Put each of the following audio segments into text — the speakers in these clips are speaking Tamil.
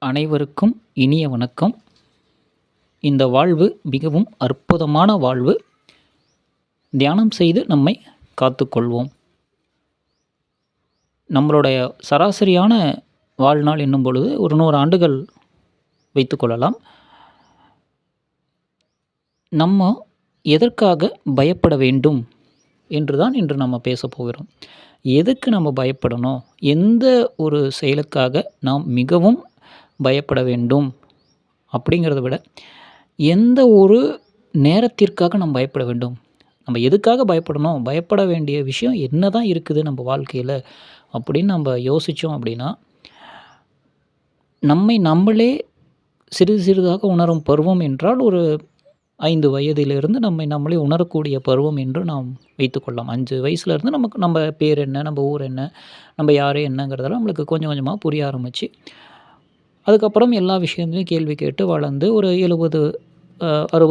அனைவருக்கும் இனிய வணக்கம். இந்த வாழ்வு மிகவும் அற்புதமான வாழ்வு. தியானம் செய்து நம்மை காத்துக்கொள்வோம். நம்மளுடைய சராசரியான வாழ்நாள் என்னும் பொழுது ஒரு 100 ஆண்டுகள் வைத்துக்கொள்ளலாம். நம்ம எதற்காக பயப்பட வேண்டும் என்று தான் இன்று நம்ம பேசப் போகிறோம். எதுக்கு நம்ம பயப்படணும்? எந்த ஒரு செயலுக்காக நாம் மிகவும் பயப்பட வேண்டும் அப்படிங்கிறத விட, எந்த ஒரு நேரத்திற்காக நம்ம பயப்பட வேண்டும்? நம்ம எதுக்காக பயப்படணும்? பயப்பட வேண்டிய விஷயம் என்ன தான் இருக்குது நம்ம வாழ்க்கையில் அப்படின்னு நம்ம யோசித்தோம் அப்படின்னா, நம்மை நம்மளே சிறிது சிறிதாக உணரும் பருவம் என்றால் ஒரு 5 வயதிலிருந்து நம்மை நம்மளே உணரக்கூடிய பருவம் என்று நாம் வைத்துக்கொள்ளலாம். 5 வயசுலேருந்து நமக்கு நம்ம பேர் என்ன, நம்ம ஊர் என்ன, நம்ம யார் என்னங்கிறதெல்லாம் நம்மளுக்கு கொஞ்சம் கொஞ்சமாக புரிய ஆரம்பிச்சு, அதுக்கப்புறம் எல்லா விஷயத்தையும் கேள்வி கேட்டு வளர்ந்து ஒரு 60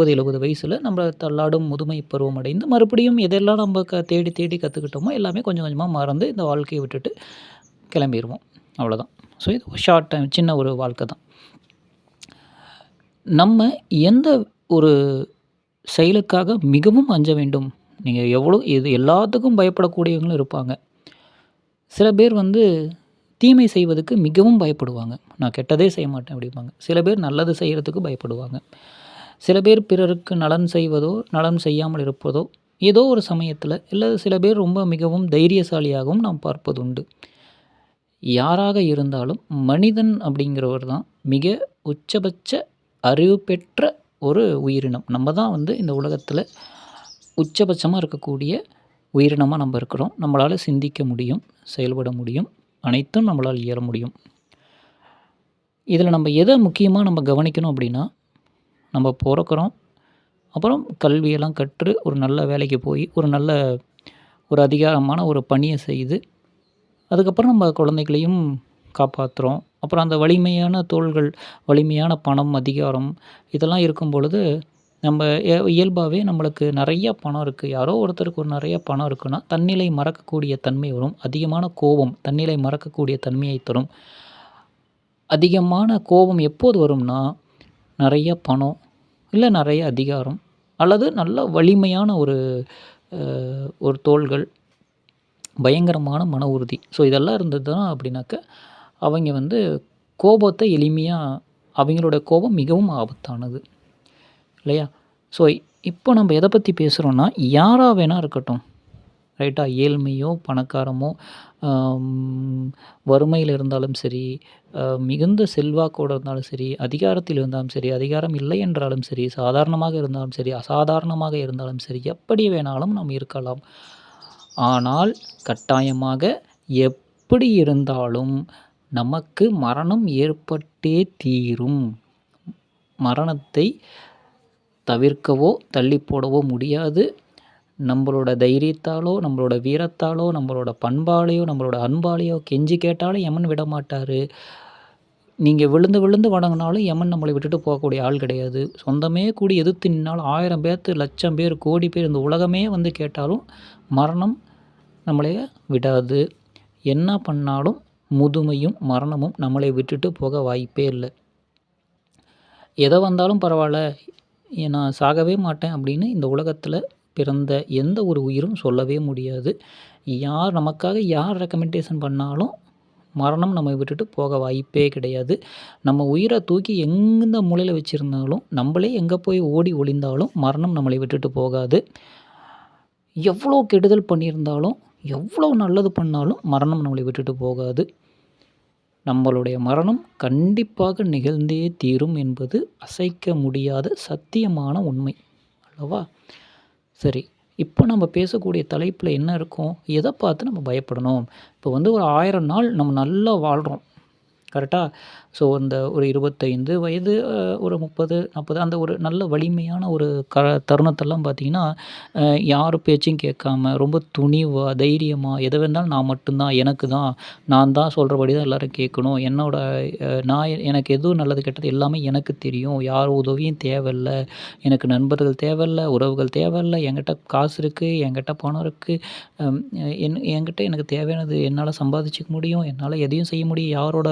70 வயசில் நம்ம தள்ளாடும் முதுமை பருவம் அடைந்து மறுபடியும் எதெல்லாம் நம்ம தேடி தேடி கற்றுக்கிட்டோமோ எல்லாமே கொஞ்சம் கொஞ்சமாக மறந்து இந்த வாழ்க்கையை விட்டுட்டு கிளம்பிடுவோம். அவ்வளோதான். ஸோ இது ஷார்ட் டைம் சின்ன ஒரு வாழ்க்கை தான். நம்ம எந்த ஒரு செயலுக்காக மிகவும் அஞ்ச வேண்டும்? நீங்கள் எவ்வளோ இது எல்லாத்துக்கும் பயப்படக்கூடியவங்களும் இருப்பாங்க. சில பேர் தீமை செய்வதுக்கு மிகவும் பயப்படுவாங்க. நான் கெட்டதே செய்ய மாட்டேன் அப்படிம்பாங்க. சில பேர் நல்லது செய்கிறதுக்கு பயப்படுவாங்க. சில பேர் பிறருக்கு நலன் செய்வதோ, நலன் செய்யாமல் இருப்பதோ, ஏதோ ஒரு சமயத்தில் இல்லை சில பேர் ரொம்ப மிகவும் தைரியசாலியாகவும் நாம் பார்ப்பதுண்டு. யாராக இருந்தாலும் மனிதன் அப்படிங்கிறவர் தான் மிக உச்சபட்ச அறிவு பெற்ற ஒரு உயிரினம். நம்ம தான் இந்த உலகத்தில் உச்சபட்சமாக இருக்கக்கூடிய உயிரினமாக நம்ம இருக்கிறோம். நம்மளால் சிந்திக்க முடியும், செயல்பட முடியும், அனைத்தும் நம்மளால் இயல முடியும். இதில் நம்ம எதை முக்கியமாக நம்ம கவனிக்கணும் அப்படின்னா, நம்ம பிறக்கிறோம், அப்புறம் கல்வியெல்லாம் கற்று ஒரு நல்ல வேலைக்கு போய் ஒரு அதிகாரமான ஒரு பணியை செய்து, அதுக்கப்புறம் நம்ம குழந்தைகளையும் காப்பாற்றுறோம். அப்புறம் அந்த வலிமையான தோள்கள், வலிமையான பணம், அதிகாரம் இதெல்லாம் இருக்கும் பொழுது நம்ம இயல்பாகவே நம்மளுக்கு நிறையா பணம் இருக்குது, யாரோ ஒருத்தருக்கு ஒரு நிறையா பணம் இருக்குன்னா தன்னிலை மறக்கக்கூடிய தன்மை வரும். அதிகமான கோபம் தன்னிலை மறக்கக்கூடிய தன்மையை தரும். அதிகமான கோபம் எப்போது வரும்னா, நிறைய பணம் இல்லை நிறைய அதிகாரம் அல்லது நல்ல வலிமையான ஒரு தோள்கள், பயங்கரமான மன உறுதி. ஸோ இதெல்லாம் இருந்தது தான் அப்படின்னாக்க அவங்க கோபத்தை எளிமையாக அவங்களோட கோபம் மிகவும் ஆபத்தானது இல்லையா? ஸோ இப்போ நம்ம எதை பற்றி பேசுகிறோன்னா, யாராக வேணால் இருக்கட்டும், ரைட்டா? ஏழ்மையோ பணக்காரமோ, வறுமையில் இருந்தாலும் சரி, மிகுந்த செல்வாக்கோடு இருந்தாலும் சரி, அதிகாரத்தில் இருந்தாலும் சரி, அதிகாரம் இல்லை என்றாலும் சரி, சாதாரணமாக இருந்தாலும் சரி, அசாதாரணமாக இருந்தாலும் சரி, எப்படி வேணாலும் நாம் இருக்கலாம். ஆனால் கட்டாயமாக எப்படி இருந்தாலும் நமக்கு மரணம் ஏற்பட்டே தீரும். மரணத்தை தவிர்க்கவோ தள்ளி போடவோ முடியாது. நம்மளோட தைரியத்தாலோ, நம்மளோட வீரத்தாலோ, நம்மளோட பண்பாலையோ, நம்மளோட அன்பாலையோ கெஞ்சி கேட்டாலும் யமன் விட மாட்டார். நீங்கள் விழுந்து விழுந்து வணங்கினாலும் யமன் நம்மளை விட்டுட்டு போகக்கூடிய ஆள் கிடையாது. சொந்தமே கூடி எதிர்த்து நின்னாலும் 1000 பேர்த்து, லட்சம் பேர், கோடி பேர், இந்த உலகமே கேட்டாலும் மரணம் நம்மளை விடாது. என்ன பண்ணாலும் முதுமையும் மரணமும் நம்மளை விட்டுட்டு போக வாய்ப்பே இல்லை. எதை வந்தாலும் பரவாயில்ல, நான் சாகவே மாட்டேன் அப்படின்னு இந்த உலகத்தில் பிறந்த எந்த ஒரு உயிரும் சொல்லவே முடியாது. நமக்காக யார் ரெக்கமெண்டேஷன் பண்ணாலும் மரணம் நம்மை விட்டுட்டு போக வாய்ப்பே கிடையாது. நம்ம உயிரை தூக்கி எந்த மூலையில் வச்சுருந்தாலும், நம்மளே எங்கே போய் ஓடி ஒளிந்தாலும் மரணம் நம்மளை விட்டுட்டு போகாது. எவ்வளோ கெடுதல் பண்ணியிருந்தாலும், எவ்வளோ நல்லது பண்ணாலும் மரணம் நம்மளை விட்டுட்டு போகாது. நம்மளுடைய மரணம் கண்டிப்பாக நிகழ்ந்தே தீரும் என்பது அசைக்க முடியாத சத்தியமான உண்மை அல்லவா? சரி, இப்போ நம்ம பேசக்கூடிய தலைப்பில் என்ன இருக்கும்? எதை பார்த்து நம்ம பயப்படணும்? இப்போ ஒரு 1000 நாள் நம்ம நல்லா வாழ்கிறோம், கரெக்டாக? ஸோ ஒரு 25 வயது, ஒரு 30, 40 அந்த ஒரு நல்ல வலிமையான ஒரு தருணத்தெல்லாம் பார்த்திங்கன்னா, யார் பேச்சையும் கேட்காம ரொம்ப துணிவாக, தைரியமாக, எதை வேணாலும் நான் மட்டும்தான், எனக்கு தான், நான் தான் சொல்கிறபடி தான் எல்லோரும் கேட்கணும், எனக்கு எதுவும் நல்லது கெட்டது எல்லாமே எனக்கு தெரியும், யார் உதவியும் தேவையில்ல, எனக்கு நண்பர்கள் தேவையில்ல, உறவுகள் தேவையில்ல, என்கிட்ட காசு இருக்குது, என்கிட்ட பணம் இருக்குது, என்கிட்ட எனக்கு தேவையானது என்னால் சம்பாதிச்சிக்க முடியும், என்னால் எதையும் செய்ய முடியும், யாரோட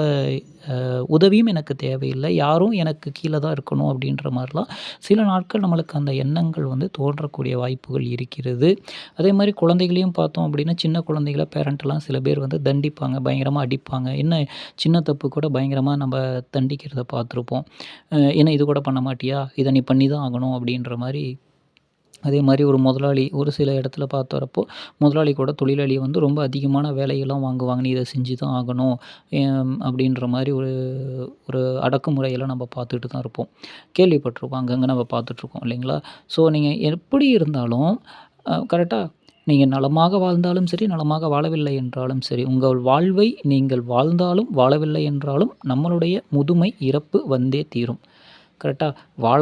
உதவியும் எனக்கு தேவையில்லை. யாரும் எனக்கு கீழ தான் இருக்கணும் அப்படின்ற மாரிலாம் சில நாட்கள் நம்மளுக்கு அந்த எண்ணங்கள் வந்து தோன்றக்கூடிய வாய்ப்புகள் இருக்கிறது. அதேமாரி குழந்தைகளையும் பார்த்தோம் அப்படின்னா, சின்ன குழந்தைகள பேரண்ட்லாம் சில பேர் வந்து தண்டிப்பாங்க. பயங்கரமா அடிப்பாங்க. என்ன சின்ன தப்பு கூட பயங்கரமா நம்ம தண்டிக்கிறத பார்த்துருப்போம். "என்ன இது கூட பண்ண மாட்டியா? இத நீ பண்ணி தான் ஆகணும்." அப்படின்ற மாரி அதே மாரி ஒரு முதலாளி ஒரு சில இடத்துல பார்த்து வரப்போ, முதலாளி கூட தொழிலாளிய வந்து ரொம்ப அதிகமான வேலையெல்லாம் வாங்குவாங்க. "நீ இத செஞ்சு தான் ஆகணும்." அப்படின்ற மாரி ஒரு ஒரு அடக்குமுறையெல்லாம் நம்ம பார்த்துட்டு தான் இருப்போம். கேள்விப்பட்டுருப்போம். அங்கங்க நம்ம பார்த்துட்ருக்கோம் இல்லைங்களா? ஸோ நீங்க எப்படி இருந்தாலும் கரெக்ட்டா? நீங்க நலமாக வாழ்ந்தாலும் சரி, நலமாக வாழவில்லை என்றாலும் சரி, உங்கள் வாழ்வை நீங்கள் வாழ்ந்தாலும், வாழவில்லை என்றாலும் நம்மளுடைய முதுமை, இறப்பு வந்தே தீரும். கரெக்ட்டா? வாழ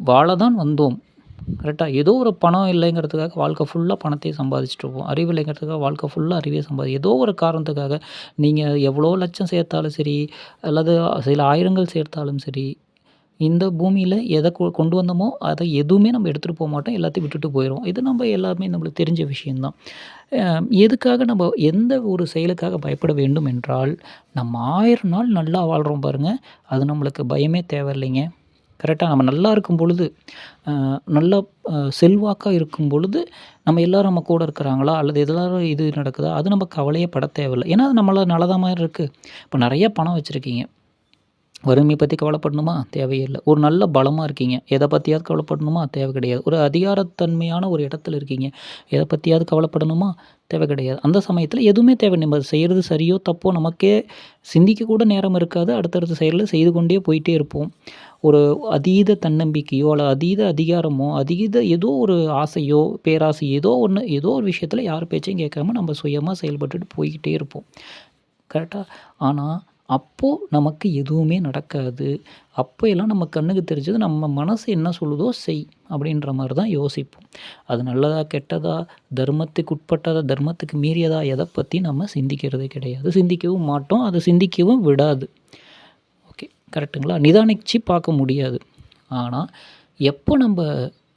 வாழ தான் வந்தோம். கரெக்ட்டா? ஏதோ ஒரு பணம் இல்லைங்கிறதுக்காக வாழ்க்கை ஃபுல்லா பணத்தையே சம்பாதிச்சுட்டு இருப்போம். அறிவு இல்லைங்கிறதுக்காக வாழ்க்கை ஃபுல்லா அறிவே ஏதோ ஒரு காரணத்துக்காக நீங்க எவ்வளோ லட்சம் சேர்த்தாலும் சரி, அல்லது சில ஆயிரங்கள் சேர்த்தாலும் சரி, இந்த பூமியில எத கொண்டு வந்தோமோ, அத எதுவுமே நம்ம எடுத்துட்டு போமாட்டோம். எல்லாத்தையும் விட்டுட்டு போயிருவோம். இது நம்ம எல்லாமே நம்மளுக்கு தெரிஞ்ச விஷயம் தான். அ எதுக்காக நம்ம எந்த ஒரு செயலுக்காக பயப்பட வேண்டும் என்றால், நம்ம 1000 நாள் நல்லா வாழ்றோம் பாருங்க, அது நம்மளுக்கு பயமே தேவையில்லைங்க. கரெக்ட்டா? நம்ம நல்லா இருக்கும் பொழுது, அ நல்லா செல்வாக்கா இருக்கும் பொழுது, நம்ம எல்லாரும் நம்ம கூட இருக்கிறாங்களா? அல்லது எல்லாரும் இது நடக்குதா? அது நம்ம கவலையே பட தேவையில்ல. ஏன்னா, அது நம்மள நல்லதா மாரி இருக்கு. இப்ப நெறைய பணம் வச்சிருக்கீங்க. வறுமை பத்தி கவலைப்படணுமா? தேவையில்ல. ஒரு நல்ல பலமா இருக்கீங்க. எத பத்தியாவது கவலைப்படணுமா? தேவை கிடையாது. ஒரு அதிகாரத்தன்மையான ஒரு இடத்துல இருக்கீங்க. எத பத்தியாவது கவலைப்படணுமா? தேவை கிடையாது. அந்த சமயத்துல எதுவுமே தேவை நம்ம செய்றது சரியோ, தப்போ நமக்கே சிந்திக்க கூட நேரம் இருக்காது. அடுத்தடுத்த செயல்ல செய்து கொண்டே போயிட்டே இருப்போம். ஒரு அதீத தன்னம்பிக்கையோ, அல்லது அதீத அதிகாரமோ, அதீத ஏதோ ஒரு ஆசையோ, பேராசை ஏதோ ஒண்ணு, ஏதோ ஒரு விஷயத்துல யார் பேச்சையும் கேட்காம நம்ம சுயமா செயல்பட்டுட்டு போய்க்கிட்டே இருப்போம். கரெக்ட்டா? ஆனா, அப்போ நமக்கு எதுவுமே நடக்காது. அப்ப எல்லாம் நம்ம கண்ணுக்கு தெரிஞ்சது நம்ம மனசு என்ன சொல்லுதோ செய் அப்படின்ற மாரி தான் யோசிப்போம். அது நல்லதா? கெட்டதா? தர்மத்துக்கு உட்பட்டதா? தர்மத்துக்கு மீறியதா? எத பத்தி நம்ம சிந்திக்கிறதே கிடையாது. சிந்திக்கவும் மாட்டோம். அத சிந்திக்கவும் விடாது. ஓகே. கரெக்ட்டுங்களா? நிதானிச்சு பார்க்க முடியாது. ஆனா, எப்போ நம்ப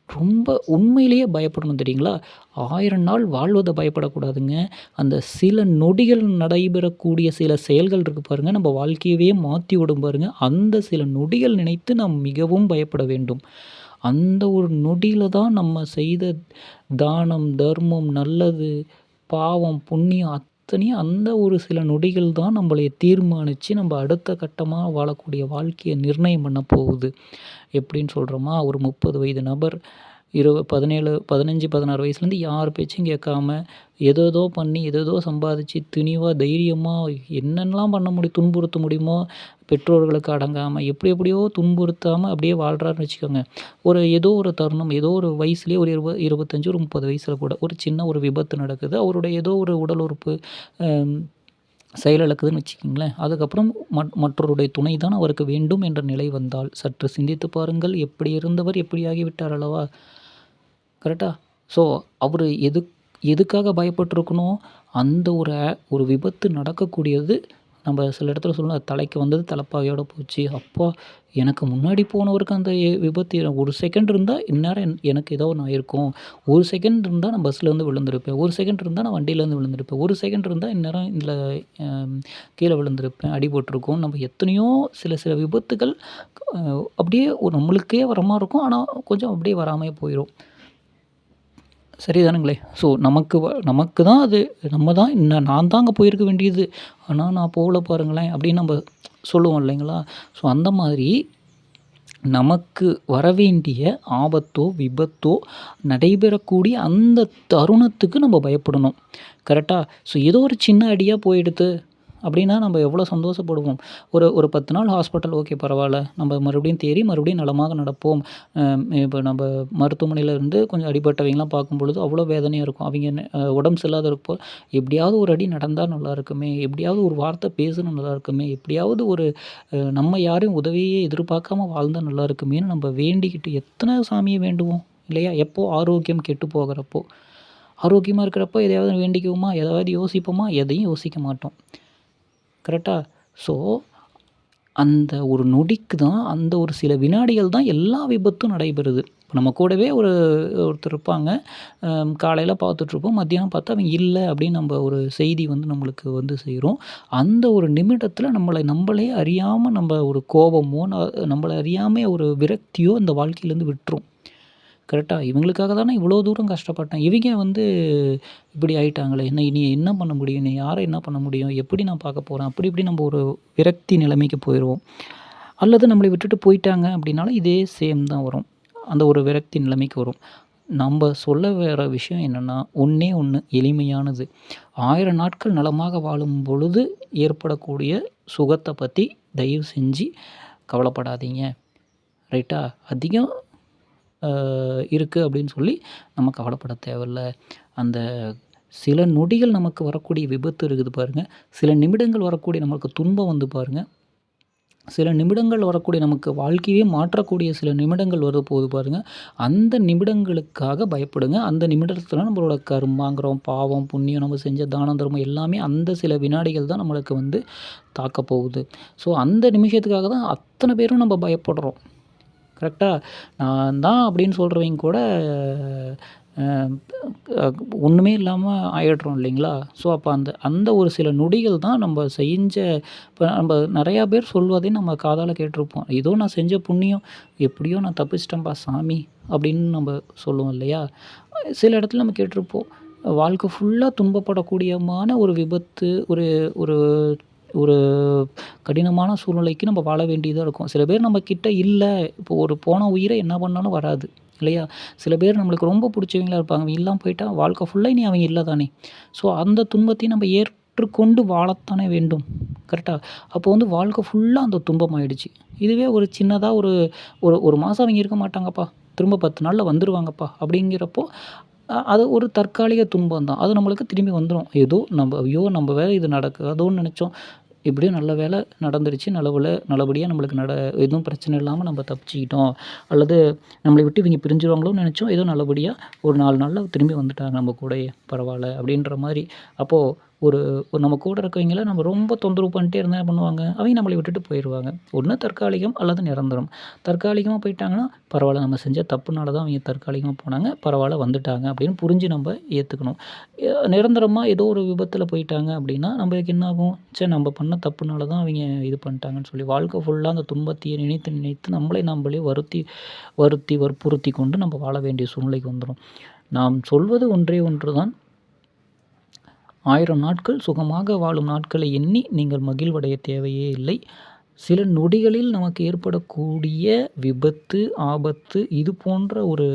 ரொம்ப உண்மையிலேயே பயப்படணும் தெரியுங்களா? 1000 நாள் வாழ்வத பயப்படக்கூடாதுங்க. அந்த சில நொடிகள் நடைபெறக்கூடிய சில செயல்கள் இருக்கு பாருங்க, நம்ம வாழ்க்கையவே மாத்தி விடும் பாருங்க. அந்த சில நொடிகள் நினைத்து நாம் மிகவும் பயப்பட வேண்டும். அந்த ஒரு நொடியில தான் நம்ம செய்த தானம், தர்மம், நல்லது, பாவம், புண்ணியம் அத்தனையும் அந்த ஒரு சில நொடிகள் தான் நம்மளய தீர்மானிச்சு, நம்ம அடுத்த கட்டமா வாழக்கூடிய வாழ்க்கைய நிர்ணயம் பண்ண போகுது. எப்படின்னு சொல்றோமா, ஒரு 30 வயது நபர் 17, 15, 16 வயசுலேருந்து யார் பேச்சையும் கேட்காம, ஏதேதோ பண்ணி, ஏதேதோ சம்பாதிச்சு, துணிவா, தைரியமா என்னென்னலாம் பண்ண முடியும், துன்புறுத்த முடியுமோ, பெற்றோர்களுக்கு அடங்காம, எப்படி எப்படியோ துன்புறுத்தாம அப்படியே வாழ்றாருன்னு வச்சுக்கோங்க. ஒரு ஏதோ ஒரு தருணம், ஏதோ ஒரு வயசுலயே ஒரு 25, ஒரு 30 வயசுல கூட ஒரு சின்ன ஒரு விபத்து நடக்குது. அவருடைய ஏதோ ஒரு உடல் உறுப்பு அ செயலிழக்குதுன்னு வச்சுக்கங்களேன். அதுக்கப்புறம் மற்றவருடைய துணை தான் அவருக்கு வேண்டும் என்ற நிலை வந்தால், சற்று சிந்தித்து பாருங்கள். எப்படி இருந்தவர் எப்படி ஆகிவிட்டார் அல்லவா? கரெக்ட்டா? ஸோ, அவரு எதுக்காக பயப்பட்டுருக்கணும்? அந்த ஒரு விபத்து நடக்கக்கூடியது நம்ம சில இடத்துல சொல்லலாம், தலைக்கு வந்தது தலைப்பாகையோட போச்சு. அப்பா! எனக்கு முன்னாடி போனவருக்கு அந்த விபத்து ஒரு செகண்ட் இருந்தா இந்நேரம் எனக்கு ஏதோ ஒண்ணு ஆயிருக்கும். ஒரு செகண்ட் இருந்தா நான் பஸ்லேருந்து விழுந்திருப்பேன். ஒரு செகண்ட் இருந்தா நான் வண்டியிலேருந்து விழுந்திருப்பேன். ஒரு செகண்ட் இருந்தா இந்நேரம் இதுல அ கீழ விழுந்திருப்பேன். அடிபட்டுருக்கும். நம்ம எத்தனையோ சில சில விபத்துகள் அ அப்படியே நம்மளுக்கே வர மாரி இருக்கும். ஆனா, கொஞ்சம் அப்படியே வராமயே போயிரும். சரிதானுங்களே! ஸோ நமக்கு தான் அது நம்ம தான் நான் தான் அங்க போயிருக்க வேண்டியது. ஆனா நான் போகல பாருங்களேன்! அப்படின்னு நம்ம சொல்லுவோம் இல்லைங்களா? ஸோ அந்த மாதிரி நமக்கு வரவேண்டிய ஆபத்தோ, விபத்தோ நடைபெறக்கூடிய அந்த தருணத்துக்கு நம்ம பயப்படணும். கரெக்ட்டா? ஸோ ஏதோ ஒரு சின்ன அடியா போயிடுத்து அப்படின்னா நம்ம எவ்வளோ சந்தோஷப்படுவோம். ஒரு 10 நாள் ஹாஸ்பிட்டல் ஓகே பரவால்ல. நம்ம மறுபடியும் தேறி மறுபடியும் நலமாக நடப்போம். இப்ப நம்ப மருத்துவமனையில இருந்து கொஞ்சம் அடிபட்டவைங்கலாம் பார்க்கும்பொழுது அவ்வளோ வேதனையா இருக்கும். அவைங்க உடம்பு சரியில்லாத இருப்போ, எப்படியாவது ஒரு அடி நடந்தா நல்லா இருக்குமே! எப்படியாவது ஒரு வார்த்தை பேசினா நல்லா இருக்குமே! எப்படியாவது ஒரு நம்ம யாரையும் உதவியே எதிர்பார்க்காம வாழ்ந்தா நல்லா இருக்குமேன்னு நம்ம வேண்டிக்கிட்டு எத்தன சாமிய வேண்டுவோம் இல்லையா? எப்போ ஆரோக்கியம் கெட்டு போகுறப்போ. ஆரோக்கியமா இருக்கிறப்போ எதையாவது வேண்டிக்குவோமா? எதாவது யோசிப்போமா? எதையும் யோசிக்க மாட்டோம். கரெக்ட்டா? ஸோ, அந்த ஒரு நொடிக்கு தான், அந்த ஒரு சில வினாடிகள் தான் எல்லா விபத்தும் நடைபெறுது. நம்ம கூடவே ஒருத்தர் இருப்பாங்க. காலையில பார்த்துட்ருப்போம். மத்தியானம் பார்த்தா அவங்க இல்ல அப்படின்னு நம்ம ஒரு செய்தி வந்து நம்மளுக்கு வந்து சேரும். அந்த ஒரு நிமிடத்தில நம்மளே அறியாம நம்ம ஒரு கோபமோ, நம்மள அறியாம ஒரு விரக்தியோ இந்த வாழ்க்கையிலேருந்து விட்டுரும். கரெக்ட்டா? இவங்களுக்காக தானே இவ்வளோ தூரம் கஷ்டப்பட்டேன். இவைங்க வந்து இப்படி ஆயிட்டாங்களே! இனி என்ன பண்ண முடியும்? இனி யார என்ன பண்ண முடியும்? எப்படி நான் பார்க்க போறேன்? அப்படி இப்படி நம்ம ஒரு விரக்தி நிலைமைக்கு போயிருவோம். அல்லது நம்மள விட்டுட்டு போயிட்டாங்க அப்படின்னாலும் இதே சேம் தான் வரும். அந்த ஒரு விரக்தி நிலைமைக்கு வரும். நம்ப சொல்ல வர விஷயம் என்னன்னா, ஒண்ணே ஒண்ணு எளிமையானது. 1000 நாட்கள் நலமாக வாழும் பொழுது ஏற்படக்கூடிய சுகத்த பத்தி தயவு செஞ்சு கவலைப்படாதீங்க. ரைட்டா? அதிகம் இருக்கு அப்படின்னு சொல்லி நம்ம கவலைப்பட தேவையில்ல. அந்த சில நொடிகள் நமக்கு வரக்கூடிய விபத்து இருக்குது பாருங்க. சில நிமிடங்கள் வரக்கூடிய நமக்கு துன்பம் வந்து பாருங்க. சில நிமிடங்கள் வரக்கூடிய நமக்கு வாழ்க்கையே மாற்றக்கூடிய சில நிமிடங்கள் வரப்போகுது பாருங்க. அந்த நிமிடங்களுக்காக பயப்படுங்க. அந்த நிமிடத்தில நம்மளோட கர்மாங்கிறோம், பாவம், புண்ணியம், நம்ம செஞ்ச தானம், தர்மம் எல்லாமே அந்த சில வினாடிகள் தான் நம்மளுக்கு வந்து தாக்கப் போகுது. ஸோ அந்த நிமிஷத்துக்காக தான் அத்தன பேரும் நம்ம பயப்படுறோம். கரெக்ட்டா? நான் தான் அப்படின்னு சொல்றவைங்க கூட ஒண்ணுமே இல்லாம ஆயிடுறோம் இல்லைங்களா? ஸோ அப்ப அந்த அந்த ஒரு சில நொடிகள் தான் நம்ம இப்ப நம்ம நெறையா பேர் சொல்வதை நம்ம காதால கேட்டுருப்போம். ஏதோ நான் செஞ்ச புண்ணியம், எப்படியோ நான் தப்பிச்சிட்டேன்பா சாமி அப்படின்னு நம்ம சொல்லுவோம் இல்லையா? சில இடத்துல நம்ம கேட்டுருப்போம். வாழ்க்கை ஃபுல்லா துன்பப்படக்கூடியமான ஒரு விபத்து, ஒரு ஒரு ஒரு கடினமான சூழ்நிலைக்கு நம்ம வாழ வேண்டியதா இருக்கும். சில பேர் நம்ம கிட்ட இல்ல. இப்போ ஒரு போன உயிர என்ன பண்ணாலும் வராது. இல்லையா? சில பேர் நம்மளுக்கு ரொம்ப புடிச்சவங்களா இருப்பாங்க. அவங்க இல்லாம போயிட்டா வாழ்க்கை ஃபுல்லா இனி அவங்க இல்ல தானே! ஸோ அந்த துன்பத்தையும் நம்ம ஏற்றுக்கொண்டு வாழத்தானே வேண்டும். கரெக்ட்டா? அப்போ வந்து வாழ்க்கை ஃபுல்லா அந்த துன்பம் ஆயிடுச்சு. இதுவே ஒரு சின்னதா ஒரு ஒரு 1 மாசம் அவங்க இருக்க மாட்டாங்கப்பா. திரும்ப 10 நாள்ல வந்துருவாங்கப்பா. அப்படிங்கிறப்போ அது ஒரு தற்காலிக துன்பம் தான். அது நம்மளுக்கு திரும்பி வந்துரும். ஏதோ ஐயோ! நம்ம வேற இது நடக்காதோன்னு நெனச்சோம். எப்படியோ நல்ல வேளை நடந்துருச்சு. நல்லபடியா நம்மளுக்கு எதுவும் பிரச்சனை இல்லாம நம்ம தப்பிச்சுக்கிட்டோம். அல்லது நம்மள விட்டு இவைங்க பிரிஞ்சுருவாங்களோன்னு நெனச்சோம். ஏதோ நல்லபடியா ஒரு 4 நாள்ல திரும்பி வந்துட்டாங்க நம்ம கூடயே. பரவால்ல அப்படின்ற மாரி. அப்போ ஒரு நம்ம கூட இருக்கவைங்கள நம்ம ரொம்ப தொந்தரவு பண்ணிட்டே இருந்தா என்ன பண்ணுவாங்க? அவைங்க நம்மள விட்டுட்டு போயிருவாங்க. ஒண்ணு தற்காலிகம் அல்லது நிரந்தரம். தற்காலிகமா போயிட்டாங்கன்னா, பரவால்ல நம்ம செஞ்ச தப்புனால தான் அவைங்க தற்காலிகமா போனாங்க. பரவால்ல வந்துட்டாங்க அப்படின்னு புரிஞ்சு நம்ம ஏத்துக்கணும். நிரந்தரமா ஏதோ ஒரு விபத்துல போயிட்டாங்க அப்படின்னா, நம்மளுக்கு என்ன ஆகும்? நம்ம பண்ண தப்புனால தான் அவைங்க இது பண்ணிட்டாங்கன்னு சொல்லி வாழ்க்கை ஃபுல்லா அந்த துன்பத்தையே நினைத்து நினைத்து நம்மளே வருத்தி வருத்தி வற்புறுத்தி கொண்டு நம்ம வாழ வேண்டிய சூழ்நிலைக்கு வந்துரும். நாம் சொல்வது ஒன்றே ஒன்று தான். 1000 நாட்கள் சுகமாக வாழும் நாட்களை எண்ணி நீங்கள் மகிழ்வடைய தேவையே இல்லை. சில நொடிகளில் நமக்கு ஏற்படக்கூடிய விபத்து, ஆபத்து இது போன்ற ஒரு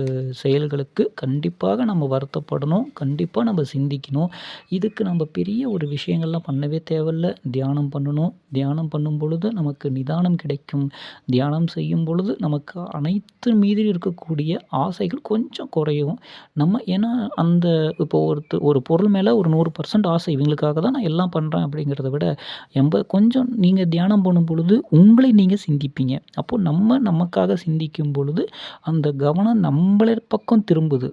செயல்களுக்கு கண்டிப்பாக நம்ம வருத்தப்படணும். கண்டிப்பா நம்ம சிந்திக்கணும். இதுக்கு நம்ம பெரிய ஒரு விஷயங்கள்லாம் பண்ணவே தேவையில்ல. தியானம் பண்ணணும். தியானம் பண்ணும் பொழுது நமக்கு நிதானம் கிடைக்கும். தியானம் செய்யும் பொழுது நமக்கு அனைத்து மீது இருக்கக்கூடிய ஆசைகள் கொஞ்சம் குறையும். ஏன்னா அந்த இப்போ ஒரு பொருள் மேல ஒரு 100% ஆசை இவங்களுக்காக தான் நான் எல்லாம் பண்றேன் அப்படிங்கிறத விட கொஞ்சம் நீங்க தியானம் பண்ணும் பொழுது உங்களை நீங்க சிந்திப்பீங்க. அப்போ நமக்காக சிந்திக்கும் பொழுது, அந்த கவனம் நம்பள பக்கம் திரும்புது.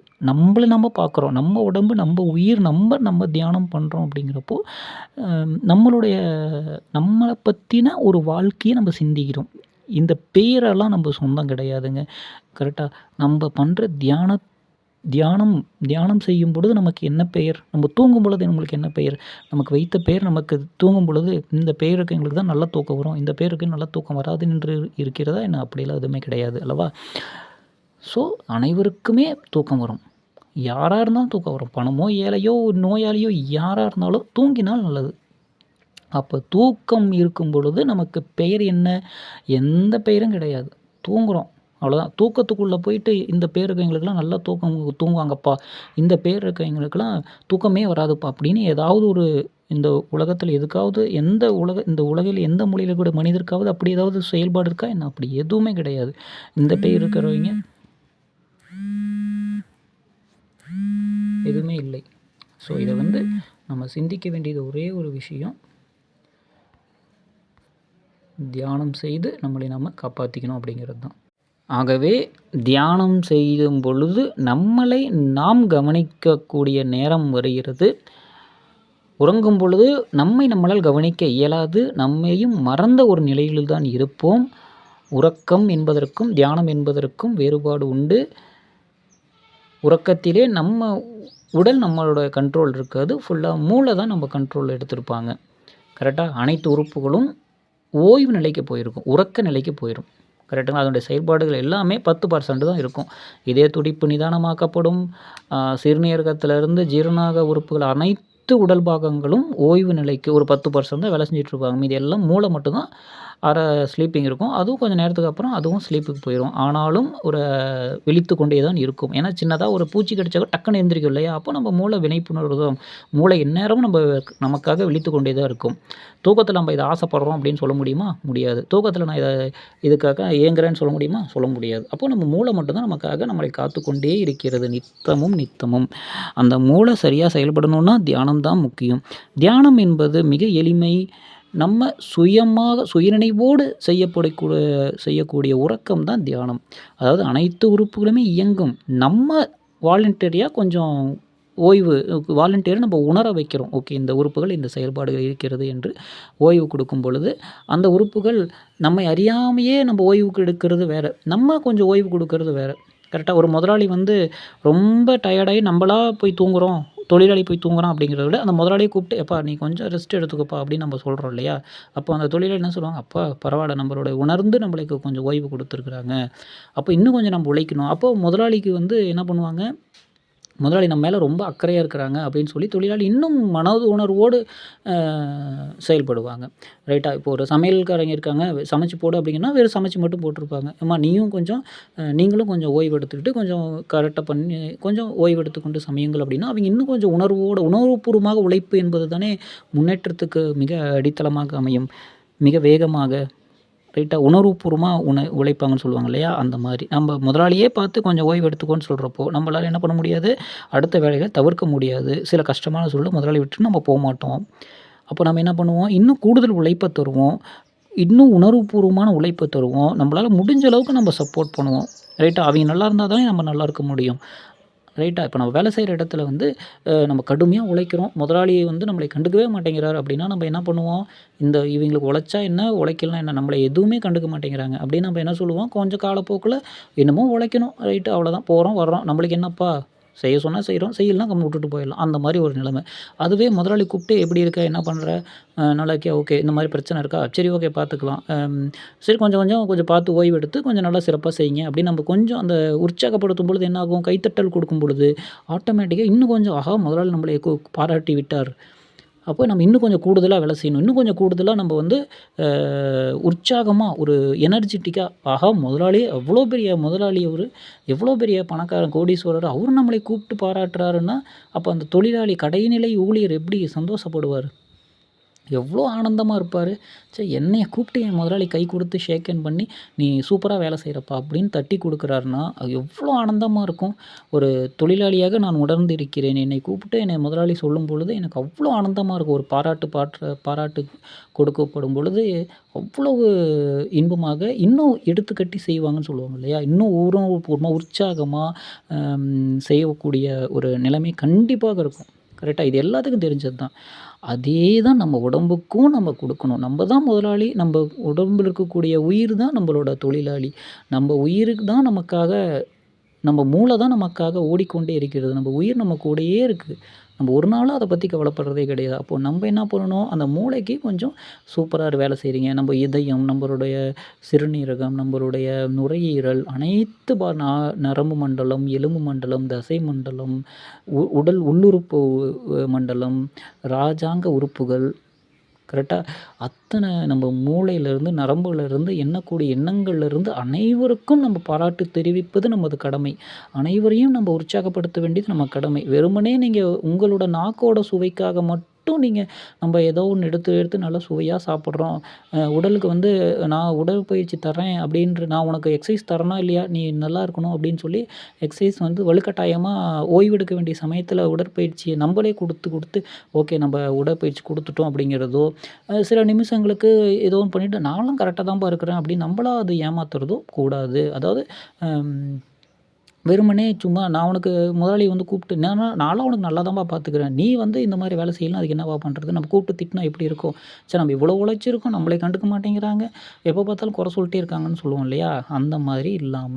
நம்ம பார்க்குறோம். நம்ம உடம்பு, நம்ம உயிர், நம்ம தியானம் பண்றோம் அப்படிங்கிறப்போ, நம்மளுடைய நம்மள பத்தின ஒரு வாழ்க்கைய நம்ம சிந்திக்கிறோம். இந்த பேரெல்லாம் நம்ம சொந்தம் கிடையாதுங்க. கரெக்ட்டா? நம்ம பண்ற தியானம் தியானம் செய்யும் பொழுது நமக்கு என்ன பெயர்? நம்ம தூங்கும் பொழுது நம்மளுக்கு என்ன பெயர்? நமக்கு வைத்த பெயர் நமக்கு தூங்கும் பொழுது, இந்த பெயருக்கு எங்களுக்கு தான் நல்ல தூக்கம் வரும். இந்த பெயருக்கு நல்ல தூக்கம் வராது என்று இருக்கிறதா என்ன? அப்படியெல்லாம் எதுவுமே கிடையாது அல்லவா? ஸோ அனைவருக்குமே தூக்கம் வரும். யாரா இருந்தாலும் தூக்கம் வரும். பணமோ, ஏழையோ, நோயாளியோ யாரா இருந்தாலும் தூங்கினால் நல்லது. அப்ப தூக்கம் இருக்கும் பொழுது நமக்கு பெயர் என்ன? எந்த பெயரும் கிடையாது. தூங்குறோம். அவ்வளோதான். தூக்கத்துக்குள்ள போயிட்டு இந்த பேர் இருக்கவங்களுக்கெல்லாம் நல்லா தூங்குவாங்கப்பா. இந்த பேர் இருக்கவங்களுக்கெல்லாம் தூக்கமே வராதுப்பா அப்படின்னு ஏதாவது ஒரு இந்த உலகத்தில எதுக்காவது இந்த உலகில் எந்த மூலையில கூட மனிதருக்காவது அப்படி ஏதாவது செயல்பாடு இருக்கா என்ன? அப்படி எதுவுமே கிடையாது. இந்த பேர் இருக்கிறவைங்க எதுவுமே இல்லை. ஸோ இத வந்து நம்ம சிந்திக்க வேண்டியது ஒரே ஒரு விஷயம். தியானம் செய்து நம்மளை நம்ம காப்பாத்திக்கணும் அப்படிங்கிறது தான். ஆகவே தியானம் செய்யும் பொழுது நம்மளை நாம் கவனிக்கக்கூடிய நேரம் வருகிறது. உறங்கும் பொழுது நம்மளால் கவனிக்க இயலாது. நம்மையும் மறந்த ஒரு நிலையில் தான் இருப்போம். உறக்கம் என்பதற்கும், தியானம் என்பதற்கும் வேறுபாடு உண்டு. உறக்கத்திலே நம்ம உடல் நம்மளோட கண்ட்ரோல் இருக்காது. ஃபுல்லாக மூளை தான் நம்ம கண்ட்ரோல் எடுத்திருப்பாங்க. கரெக்ட்டா? அனைத்து உறுப்புகளும் ஓய்வு நிலைக்கு போயிருக்கும். உறக்க நிலைக்கு போயிரும். கரெக்ட்டுங்களா? அதனுடைய செயல்பாடுகள் எல்லாமே 10% தான் இருக்கும். இதய துடிப்பு நிதானமாக்கப்படும். சிறுநீரகத்திலிருந்து ஜீரணாக உறுப்புகள் அனைத்து உடல் பாகங்களும் ஓய்வு நிலைக்கு ஒரு 10% தான் வேலை செஞ்சுட்டு இருப்பாங்க. மீதி எல்லாம் மூளை மட்டும் தான் அரை ஸ்லீப்பிங் இருக்கும். அதுவும் கொஞ்சம் நேரத்துக்கு அப்புறம் அதுவும் ஸ்லீப்புக்கு போயிரும். ஆனாலும் ஒரு விழித்துக் கொண்டே தான் இருக்கும். ஏன்னா சின்னதா ஒரு பூச்சி கடிச்சா கூட டக்குனு எந்திரிக்கும் இல்லையா? அப்போ நம்ம மூளை விழிப்புணர்வு தான். மூளை எந்நேரமும் நமக்காக விழித்துக் கொண்டே தான் இருக்கும். தூக்கத்தில நம்ம இத ஆசைப்படுறோம் அப்படின்னு சொல்ல முடியுமா? முடியாது. தூக்கத்தில நான் இதுக்காக ஏங்குறேன்னு சொல்ல முடியுமா? சொல்ல முடியாது. அப்போ நம்ம மூளை மட்டும் தான் நமக்காக நம்மளை காத்துக்கொண்டே இருக்கிறது நித்தமும் நித்தமும். அந்த மூளை சரியா செயல்படணும்னா தியானம் தான் முக்கியம். தியானம் என்பது மிக எளிமை. நம்ம சுயநினைவோடு செய்யக்கூடிய உறக்கம் தான் தியானம். அதாவது அனைத்து உறுப்புகளுமே இயங்கும். நம்ம வாலண்டரியா கொஞ்சம் ஓய்வு வாலண்டியரா நம்ம உணர வைக்கிறோம். ஓகே, இந்த உறுப்புகள் இந்த செயல்பாடுகள் இருக்கிறது என்று ஓய்வு கொடுக்கும் பொழுது, அந்த உறுப்புகள் நம்மை அறியாமயே நம்ம ஓய்வுக்கு எடுக்கிறது வேற. நம்ம கொஞ்சம் ஓய்வு கொடுக்கறது வேற. கரெக்ட்டா? ஒரு முதலாளி ரொம்ப டயர்டாகி நம்மளா போய் தூங்குறோம். தொழிலாளி போய் தூங்குறான் அப்படிங்கிறத விட, அந்த முதலாளிய கூப்பிட்டு, "எப்பா நீ கொஞ்சம் ரெஸ்ட் எடுத்துக்கோப்பா" அப்படின்னு நம்ம சொல்றோம் இல்லையா? அப்போ அந்த தொழிலாளி என்ன சொல்லுவாங்க, "அப்பா பரவால்ல நம்மளோட உணர்ந்து நம்மளுக்கு கொஞ்சம் ஓய்வு குடுத்துருக்குறாங்க. அப்போ இன்னும் கொஞ்சம் நம்ம உழைக்கணும்." அப்போ முதலாளிக்கு என்ன பண்ணுவாங்க, முதலாளி நம்ம மேல ரொம்ப அக்கறையா இருக்கிறாங்க அப்படின்னு சொல்லி தொழிலாளி இன்னும் உணர்வோடு செயல்படுவாங்க. ரைட்டா? இப்போ ஒரு சமையல்காரங்க இருக்காங்க, சமைச்சு போடு அப்படிங்கன்னா, வெறும் சமைச்சு மட்டும் போட்டுருப்பாங்க. "அம்மா நீங்களும் கொஞ்சம் ஓய்வு எடுத்துக்கிட்டு, கொஞ்சம் கரெக்ட்டா பண்ணி கொஞ்சம் ஓய்வு எடுத்துக்கொண்டு சமையுங்கள்" அப்படின்னா, அவங்க இன்னும் கொஞ்சம் உணர்வுபூர்வமாக உழைப்பு என்பது தானே முன்னேற்றத்துக்கு மிக அடித்தளமாக அமையும். மிக வேகமாக ரைட்டா உணர்வுபூர்வமா உழைப்பாங்கன்னு சொல்லுவாங்க இல்லையா? அந்த மாரி. நம்ம முதலாளியே பார்த்து கொஞ்சம் ஓய்வு எடுத்துக்கோன்னு சொல்றப்போ, நம்மளால என்ன பண்ண முடியாது? அடுத்த வேலைகள தவிர்க்க முடியாது. சில கஷ்டமான சூழல்ல முதலாளி விட்டுட்டு நம்ம போமாட்டோம். அப்போ நம்ம என்ன பண்ணுவோம்? இன்னும் கூடுதல் உழைப்ப தருவோம். இன்னும் உணர்வுபூர்வமான உழைப்ப தருவோம். நம்மளால முடிஞ்ச அளவுக்கு நம்ம சப்போர்ட் பண்ணுவோம். ரைட்டா? அவைங்க நல்லா இருந்தா தானே நம்ம நல்லா இருக்க முடியும். ரைட்டா? இப்ப நம்ம வேலை செய்ற இடத்துல நம்ம கடுமையா உழைக்கிறோம். முதலாளி நம்மளை கண்டுக்கவே மாட்டேங்கிறாரு அப்படின்னா, நம்ம என்ன பண்ணுவோம்? இவங்களுக்கு உழைச்சா என்ன? உழைக்கலனா என்ன? நம்மள எதுவுமே கண்டுக்க மாட்டேங்கிறாங்க. அப்படின்னு நம்ம என்ன சொல்லுவோம்? கொஞ்சம் காலப்போக்குல என்னமோ உழைக்கணும். ரைட்டு அவ்வளோதான். போறோம், வர்றோம். நம்மளுக்கு என்னப்பா? செய்ய சொன்னா செய்றோம். செய்யலனா கம்முனு விட்டுட்டு போயிடலாம். அந்த மாரி ஒரு நிலைமை. அதுவே முதலாளி கூப்பிட்டு "எப்படி இருக்க? என்ன பண்ற? நல்லா இருக்கியா? ஓகே. இந்த மாரி பிரச்சனை இருக்கா? சரி ஓகே பார்த்துக்கலாம். சரி கொஞ்சம் பார்த்து ஓய்வு எடுத்து கொஞ்சம் நல்லா சிறப்பா செய்யுங்க." அப்படின்னு நம்ம கொஞ்சம் அந்த உற்சாகப்படுத்தும் பொழுது என்ன ஆகும்? கைத்தட்டல் கொடுக்கும் பொழுது ஆட்டோமேட்டிக்கா இன்னும் கொஞ்சம் ஆஹா! முதலாளி நம்மளை பாராட்டி விட்டார். அப்போ நம்ம இன்னும் கொஞ்சம் கூடுதலா வேலை செய்யணும். இன்னும் கொஞ்சம் கூடுதலா நம்ம அ உற்சாகமா ஒரு எனர்ஜிட்டிக்கா ஆஹா! முதலாளி அவ்ளோ பெரிய முதலாளி அவரு. எவ்ளோ பெரிய பணக்காரன், கோடீஸ்வரர். அவரு நம்மளை கூப்பிட்டு பாராட்டுறாருன்னா, அப்ப அந்த தொழிலாளி, கடைநிலை ஊழியர் எப்படி சந்தோஷப்படுவாரு? எவ்வளோ ஆனந்தமா இருப்பாரு. ச்சே! என்னைய கூப்பிட்டு என் முதலாளி கை குடுத்து ஷேக் ஹேண்ட் பண்ணி, "நீ சூப்பரா வேலை செய்றப்பா" அப்படின்னு தட்டி குடுக்குறாருன்னா, அது எவ்வளோ ஆனந்தமா இருக்கும். ஒரு தொழிலாளியாக நான் உணர்ந்து இருக்கிறேன். என்னை கூப்பிட்டு என்னை முதலாளி சொல்லும்பொழுது, எனக்கு அவ்வளோ ஆனந்தமா இருக்கும். ஒரு பாராட்டு கொடுக்கப்படும் பொழுது, அவ்வளவு இன்பமாக இன்னும் எடுத்துக்கட்டி செய்வாங்கன்னு சொல்லுவாங்க இல்லையா? இன்னும் உணர்வுபூர்வமா, உற்சாகமா செய்யக்கூடிய ஒரு நிலைமை கண்டிப்பாக இருக்கும். கரெக்ட்டா? இது எல்லாத்துக்கும் தெரிஞ்சது தான். அதே தான் நம்ம உடம்புக்கும் நம்ம குடுக்கணும். நம்ம தான் முதலாளி. நம்ம உடம்பில இருக்கக்கூடிய உயிர் தான் நம்மளோட தொழிலாளி. நம்ம உயிருக்கு தான் நம்ம மூளை தான் நமக்காக ஓடிக்கொண்டே இருக்கிறது. நம்ம உயிர் நம்ம கூடயே இருக்கு. நம்ம ஒரு நாளும் அத பத்தி கவலைப்படுறதே கிடையாது. அப்போ நம்ம என்ன பண்ணணும்? அந்த மூளைக்கு கொஞ்சம் சூப்பரா வேலை செய்றீங்க. நம்ம இதயம், நம்மளுடைய சிறுநீரகம், நம்மளுடைய நுரையீரல் அனைத்து நரம்பு மண்டலம், எலும்பு மண்டலம், தசை மண்டலம், உடல் உள்ளுறுப்பு மண்டலம், ராஜாங்க உறுப்புகள் கரெக்ட்டா? அத்தன நம்ம மூளையிலருந்து, நரம்புலருந்து எண்ணக்கூடிய எண்ணங்கள்லருந்து அனைவருக்கும் நம்ம பாராட்டு தெரிவிப்பது நமது கடமை. அனைவரையும் நம்ம உற்சாகப்படுத்த வேண்டியது நம்ம கடமை. வெறுமனே நீங்க உங்களோட நாக்கோட சுவைக்காக மட்டும் நம்ம ஏதோ ஒண்ணு எடுத்து எடுத்து நல்லா சுவையா சாப்பிடுறோம். உடலுக்கு நான் உடற்பயிற்சி தர்றேன் நான் உனக்கு எக்சர்சைஸ் தரேனா இல்லையா? நீ நல்லா இருக்கணும் அப்படின்னு சொல்லி எக்சர்சைஸ் வலுக்கட்டாயமா ஓய்வெடுக்க வேண்டிய சமயத்தில உடற்பயிற்சிய நம்பளே குடுத்து குடுத்து ஓகே நம்ம உடற்பயிற்சி குடுத்துட்டோம் அப்படிங்கிறதோ, சில நிமிஷங்களுக்கு ஏதோ ஒண்ணு பண்ணிட்டு நான்லாம் கரெக்ட்டா தான்பா இருக்கிறேன் அப்படின்னு நம்மளா அது ஏமாத்துறதோ கூடாது. அதாவது அம் வெறுமனே சும்மா நான் உனக்கு முதலாளி வந்து கூப்பிட்டு நான்லாம் உனக்கு நல்லா தான்ப்பா பார்த்துக்கிறேன். நீ வந்து இந்த மாரி வேலை செய்யலனா அதுக்கு என்னப்பா பண்றது? நம்ம கூப்பிட்டு திட்டினா எப்படி இருக்கும்? ச்சே நம்ம இவ்வளோ உழைச்சிருக்கோம், நம்மளே கண்டுக்க மாட்டேங்கிறாங்க. எப்போ பார்த்தாலும் குறை சொல்லிட்டே இருக்காங்கன்னு சொல்லுவோம் இல்லையா? அந்த மாதிரி இல்லாம,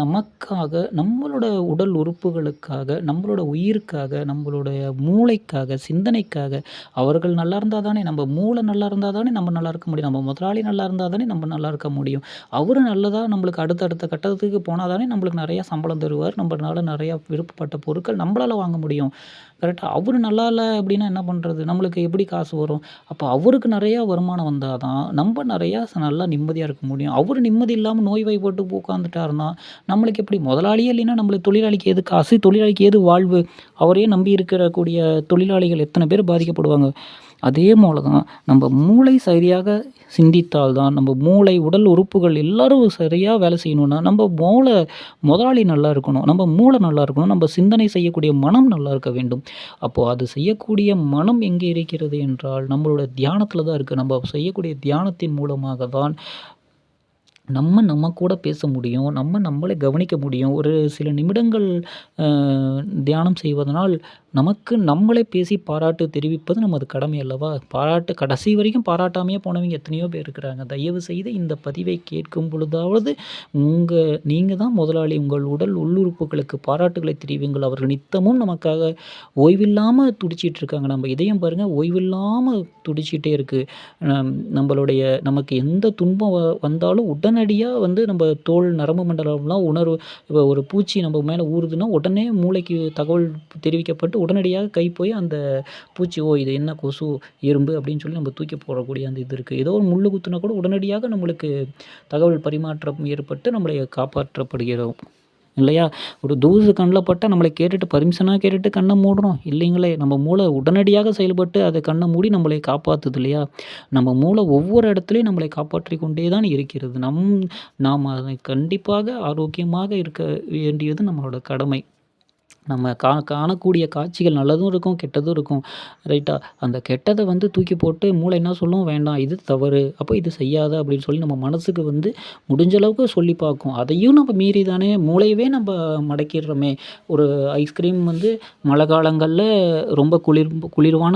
நமக்காக, நம்மளோட உடல் உறுப்புகளுக்காக, நம்மளோட உயிருக்காக, நம்மளுடைய மூளைக்காக, சிந்தனைக்காக, அவர்கள் நல்லா இருந்தா தானே நம்ம மூளை நல்லா இருந்தா தானே நம்ம நல்லா இருக்க முடியும். நம்ம முதலாளி நல்லா இருந்தா தானே நம்ம நல்லா இருக்க முடியும். அவரு நல்லதா நம்மளுக்கு அடுத்த கட்டத்துக்கு போனா தானே நம்மளுக்கு நெறையா சம்பளம் தருவார். நம்மனால நெறையா விருப்பப்பட்ட பொருட்கள் நம்மளால வாங்க முடியும். கரெக்ட்டா? அவரு நல்லா இல்ல அப்டின்னா என்ன பண்றது? நம்மளுக்கு எப்படி காசு வரும்? அப்ப அவருக்கு நெறையா வருமானம் வந்தா தான், நம்ப நெறையா நல்லா நிம்மதியா இருக்க முடியும். அவரு நிம்மதி இல்லாம நோய்வாய்ப்பட்டு உட்காந்துட்டாருன்னா, நம்மளுக்கு எப்படி? முதலாளியே இல்லைன்னா நம்மளுக்கு தொழிலாளிக்கு எது காசு? தொழிலாளிக்கு ஏது வாழ்வு? அவரையே நம்பி இருக்கக்கூடிய தொழிலாளிகள் எத்தன பேர் பாதிக்கப்படுவாங்க? அதே போல தான் நம்ம மூளை சரியாக சிந்தித்தால் தான், நம்ம மூளை, உடல் உறுப்புகள் எல்லாரும் சரியா வேலை செய்யணும்னா, நம்ம முதலாளி நல்லா இருக்கணும். நம்ம மூளை நல்லா இருக்கணும். நம்ம சிந்தனை செய்யக்கூடிய மனம் நல்லா இருக்க வேண்டும். அப்போ அது செய்யக்கூடிய மனம் எங்கே இருக்கிறது என்றால், நம்மளோட தியானத்தில தான் இருக்கு. நம்ம செய்யக்கூடிய தியானத்தின் மூலமாக தான் நம்ம கூட பேச முடியும். நம்மளே கவனிக்க முடியும். ஒரு சில நிமிடங்கள் அ தியானம் செய்வதனால், நமக்கு நம்மளே பேசி பாராட்டு தெரிவிப்பது நமது கடமை அல்லவா? கடைசி வரைக்கும் பாராட்டாமயே போனவங்க எத்தனையோ பேர் இருக்கிறாங்க. தயவுசெய்து இந்த பதிவை கேட்கும் பொழுதாவது, நீங்க தான் முதலாளி. உங்கள் உடல் உள்ளுறுப்புகளுக்கு பாராட்டுகளை தெரிவியுங்கள். அவர்கள் நித்தமும் நமக்காக ஓய்வில்லாம துடிச்சிட்டு இருக்காங்க. நம்ம இதயம் பாருங்க ஓய்வில்லாம துடிச்சிட்டே இருக்கு. நம்மளுடைய நமக்கு எந்த துன்பம் வந்தாலும் உடனடியா வந்து நம்ம தோல் நரம்பு மண்டலம்லாம் இப்போ ஒரு பூச்சி நம்ம மேல ஊறுதுன்னா, உடனே மூளைக்கு தகவல் தெரிவிக்கப்பட்டு உடனடியாக கை போய் அந்த பூச்சி, "ஓ! இது என்ன கொசு, எறும்பு" அப்படின்னு சொல்லி நம்ம தூக்கி போடக்கூடிய அந்த இது இருக்கு. ஏதோ ஒரு முள்ளு குத்துனா கூட உடனடியாக நம்மளுக்கு தகவல் பரிமாற்றம் ஏற்பட்டு நம்மளை காப்பாற்றப்படுகிறோம். இல்லையா? ஒரு தூசு கண்ல பட்டா நம்மள கேட்டுட்டு பர்மிஷனா கேட்டுட்டு கண்ண மூடுறோம். இல்லைங்களே! நம்ம மூளை உடனடியாக செயல்பட்டு அது கண்ண மூடி நம்மளை காப்பாத்துது இல்லையா? நம்ம மூளை ஒவ்வொரு இடத்துலயும் நம்மளை காப்பாற்றிக் கொண்டே தான் இருக்கிறது. நாம் அதை கண்டிப்பாக ஆரோக்கியமாக இருக்க வேண்டியது நம்மளோட கடமை. நம்ம காணக்கூடிய காட்சிகள் நல்லதும் இருக்கும், கெட்டதும் இருக்கும். ரைட்டா? அந்த கெட்டத வந்து தூக்கி போட்டு மூளை என்ன சொல்லும்? வேண்டாம் இது தவறு. அப்ப இது செய்யாத அப்படின்னு சொல்லி நம்ம மனசுக்கு வந்து முடிஞ்ச அளவுக்கு சொல்லி பார்க்கும். அதையும் நம்ம மீறி தானே மூளையவே நம்ப மடக்கிடுறோமே! ஒரு ஐஸ்கிரீம் வந்து மழை காலங்கள்ல ரொம்ப குளிர்வான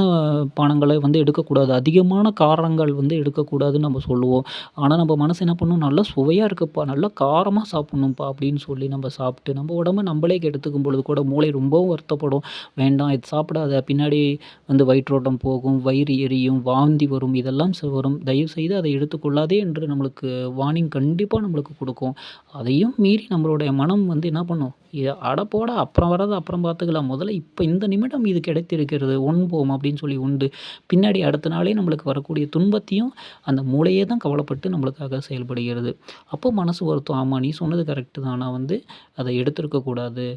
பானங்கள வந்து எடுக்கக்கூடாது. அதிகமான காரங்கள் வந்து எடுக்கக்கூடாதுன்னு நம்ம சொல்லுவோம். ஆனா நம்ம மனசு என்ன பண்ணும்? நல்லா சுவையா இருக்குப்பா, நல்லா காரமா சாப்பிடணும்ப்பா அப்படின்னு சொல்லி நம்ம சாப்பிட்டு நம்ம உடம்ப நம்மளே கெடுத்துக்கும் பொழுது கூட மூளை ரொம்பவும் வருத்தப்படும். வேண்டாம் இது சாப்பிடாத பின்னாடி வந்து வயிற்றோட்டம் போகும், வயிறு எரியும், வாந்தி வரும், இதெல்லாம் வரும். தயவுசெய்து அதை எடுத்துக்கொள்ளாதே என்று நம்மளுக்கு வார்னிங் கண்டிப்பா நம்மளுக்கு குடுக்கும். அதையும் மீறி நம்மளுடைய மனம் வந்து என்ன பண்ணும்? அட போடா அப்புறம் வர்றத அப்புறம் பார்த்துக்கலாம். முதல்ல இப்ப இந்த நிமிடம் இது கிடைத்திருக்கிறது. உண்போம் அப்படின்னு சொல்லி உண்டு. பின்னாடி அடுத்த நாளே நம்மளுக்கு வரக்கூடிய துன்பத்தையும் அந்த மூளையே தான் கவலைப்பட்டு நம்மளுக்காக செயல்படுகிறது. அப்போ மனசு வருத்தம். ஆமா நீ சொன்னது கரெக்ட்டு தான். நான் வந்து அத எடுத்திருக்க கூடாது.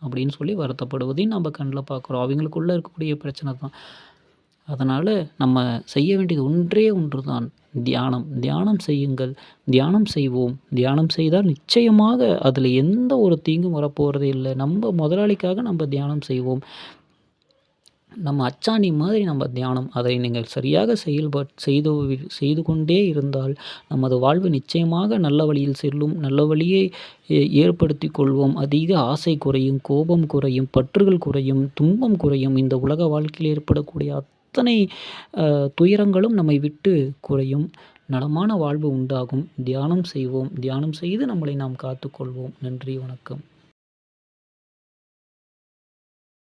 அப்படின்னு சொல்லி வருத்தப்படுவதையும் நம்ம கண்ல பார்க்குறோம். அவங்களுக்குள்ள இருக்கக்கூடிய பிரச்சனை தான். அதனால நம்ம செய்ய வேண்டியது ஒன்றே ஒன்று தான். தியானம். தியானம் செய்யுங்கள். தியானம் செய்வோம். தியானம் செய்தால் நிச்சயமாக அதில எந்த ஒரு தீங்கும் வரப்போறதே இல்ல. நம்ம முதலாளிக்காக நம்ம தியானம் செய்வோம். நம்ம அச்சாணி மாதிரி நம்ம தியானம். அதை நீங்கள் சரியாக செய்து கொண்டே இருந்தால், நமது வாழ்வு நிச்சயமாக நல்ல வழியில் செல்லும். நல்ல வழியை ஏற்படுத்திக் கொள்வோம். அதிக ஆசை குறையும், கோபம் குறையும், பற்றுகள் குறையும், துன்பம் குறையும். இந்த உலக வாழ்க்கையில் ஏற்படக்கூடிய அத்தனை துயரங்களும் நம்மை விட்டு குறையும். நலமான வாழ்வு உண்டாகும். தியானம் செய்வோம். தியானம் செய்து நம்மளை நாம் காத்துக்கொள்வோம். நன்றி, வணக்கம்.